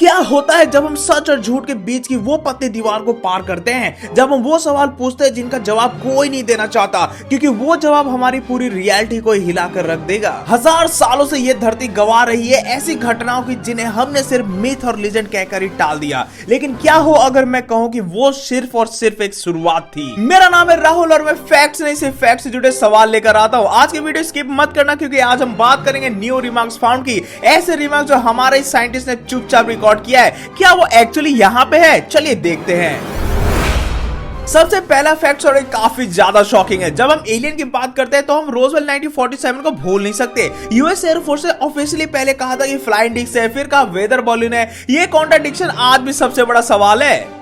क्या होता है जब हम सच और झूठ के बीच की वो पतली दीवार को पार करते हैं, जब हम वो सवाल पूछते हैं जिनका जवाब कोई नहीं देना चाहता, क्योंकि वो जवाब हमारी पूरी रियलिटी को हिला कर रख देगा। हजार सालों से ये धरती गवा रही है ऐसी घटनाओं की जिन्हें हमने सिर्फ मिथ और लीजेंड कहकर ही टाल दिया। लेकिन क्या हो अगर मैं कहूं कि वो सिर्फ और सिर्फ एक शुरुआत थी। मेरा नाम है राहुल और मैं फैक्ट्स नहीं सिर्फ फैक्ट्स से जुड़े सवाल लेकर आता हूं। आज की वीडियो स्किप मत करना, क्योंकि आज हम बात करेंगे न्यू रिमार्क्स फाउंड की, ऐसे रिमार्क्स जो हमारे साइंटिस्ट ने चुपचाप रिकॉर्ड किया है। क्या वो एक्चुअली यहाँ पे है? चलिए देखते हैं। सबसे पहला फैक्ट और काफी ज्यादा शॉकिंग है। जब हम एलियन की बात करते हैं तो हम रोजवेल 1947 को भूल नहीं सकते। यूएस एयरफोर्स ने ऑफिशियली पहले कहा था कि फ्लाइंग डिस्क है, फिर कहा वेदर बॉलिन है। ये कॉन्ट्रडिक्शन आज भी सबसे बड़ा सवाल है।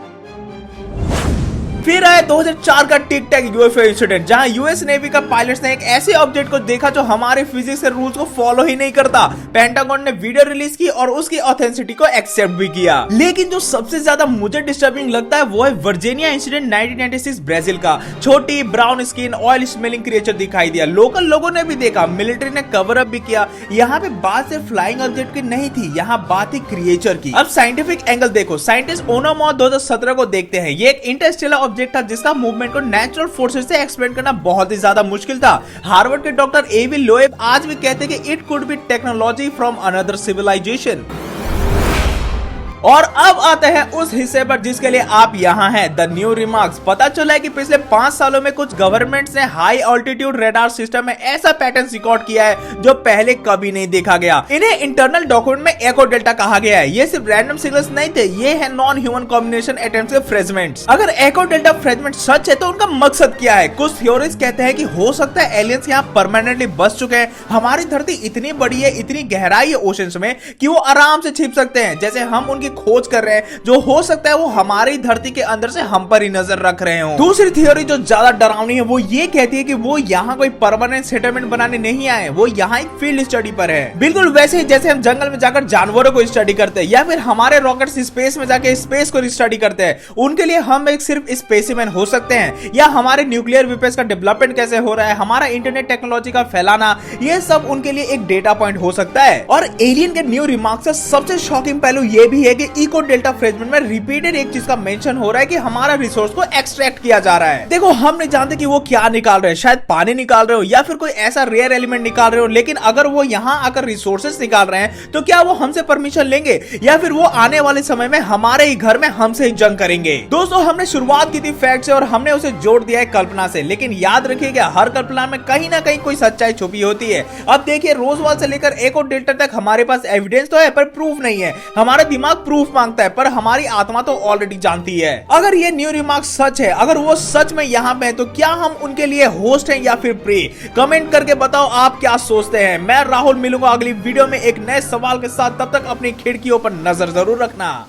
फिर आया 2004 का टिक टैक यूएफओ इंसिडेंट, जहां यूएस नेवी का पायलट्स ने एक ऐसे ऑब्जेक्ट को देखा जो हमारे फिजिक्स के रूल्स को फॉलो ही नहीं करता। पेंटागन ने वीडियो रिलीज की और उसकी ऑथेंटिसिटी को एक्सेप्ट भी किया। लेकिन जो सबसे ज्यादा मुझे डिस्टर्बिंग लगता है वो है वर्जीनिया इंसिडेंट 1996 ब्राजील का। छोटी brown skin oil smelling creature दिखाई दिया। लोकल लोगों ने भी देखा, मिलिट्री ने कवर अप भी किया। यहाँ पे बात सिर्फ फ्लाइंग ऑब्जेक्ट की नहीं थी, यहाँ बात थी क्रिएचर की। अब साइंटिफिक एंगल देखो। साइंटिस्ट ओनोमॉथ 2017 को देखते हैं। ये एक इंटरस्टेलर था जिसका मूवमेंट को नेचुरल फोर्सेस से एक्सप्लेन करना बहुत ही ज्यादा मुश्किल था। हार्वर्ड के डॉक्टर एवी लोएब आज भी कहते हैं कि it could be technology from another civilisation. और अब आते हैं उस हिस्से पर जिसके लिए आप यहाँ हैं, द न्यू रिमार्क्स। पता चला है कि पिछले 5 सालों में कुछ गवर्नमेंट्स ने हाई ऑल्टीट्यूड रेडार सिस्टम में ऐसा पैटर्न रिकॉर्ड किया है जो पहले कभी नहीं देखा गया। इन्हें इंटरनल डॉक्यूमेंट में एको डेल्टा कहा गया है। ये सिर्फ रैंडम सिग्नल्स नहीं थे, ये है नॉन ह्यूमन कॉम्बिनेशन अटेम्प्ट्स के फ्रेगमेंट्स। अगर एको डेल्टा फ्रेगमेंट सच है तो उनका मकसद क्या है? कुछ थ्योरीज कहते हैं कि हो सकता है एलियंस यहाँ परमानेंटली बस चुके हैं। हमारी धरती इतनी बड़ी है, इतनी गहराई है ओशंस में कि वो आराम से छिप सकते हैं, जैसे हम उनकी खोज कर रहे हैं। जो हो सकता है वो हमारी धरती के अंदर से हम पर ही नजर रख रहे हो। दूसरी थ्योरी जो ज्यादा डरावनी है वो ये कहती है कि वो यहाँ कोई परमानेंट सेटलमेंट बनाने नहीं आए, वो यहाँ एक फील्ड स्टडी पर है। बिल्कुल वैसे ही जैसे हम जंगल में जाकर जानवरों को स्टडी करते हैं या फिर हमारे रॉकेट्स स्पेस में जाकर स्पेस को स्टडी करते हैं। उनके लिए हम एक सिर्फ स्पेसिमेन हो सकते हैं, या हमारे न्यूक्लियर वेपन्स का डेवलपमेंट कैसे हो रहा है, हमारा इंटरनेट टेक्नोलॉजी का फैलाना, ये सब उनके लिए एक डेटा पॉइंट हो सकता है। और एलियन के न्यू रिमार्क्स का सबसे शॉकिंग पहलू ये भी है कि इको डेल्टा फ्रेगमेंट में रिपीटेड एक चीज का मेंशन हो रहा है कि हमारा रिसोर्स को एक्सट्रैक्ट किया जा रहा है। देखो, हम नहीं जानते कि वो क्या निकाल रहे हैं, शायद पानी निकाल रहे हो या फिर कोई ऐसा रेयर एलिमेंट निकाल रहे हो। लेकिन अगर वो यहाँ आकर रिसोर्सेस निकाल रहे हैं तो क्या वो हमसे परमिशन लेंगे, या फिर वो आने वाले समय में हमारे ही घर में हमसे ही जंग करेंगे? दोस्तों, हमने शुरुआत की थी फैक्ट से और हमने उसे जोड़ दिया है कल्पना से। लेकिन याद रखिएगा, हर कल्पना में कहीं ना कहीं कोई सच्चाई छुपी होती है। अब देखिए, रोजवाल से लेकर एको डेल्टा तक हमारे पास एविडेंस तो है पर प्रूफ नहीं है। हमारा दिमाग प्रूफ मांगता है पर हमारी आत्मा तो ऑलरेडी जानती है। अगर ये न्यू रिमार्क सच है, अगर वो सच में यहाँ पे है, तो क्या हम उनके लिए होस्ट हैं या फिर प्रे? कमेंट करके बताओ आप क्या सोचते हैं। मैं राहुल मिलूंगा अगली वीडियो में एक नए सवाल के साथ। तब तक अपनी खिड़कियों पर नजर जरूर रखना।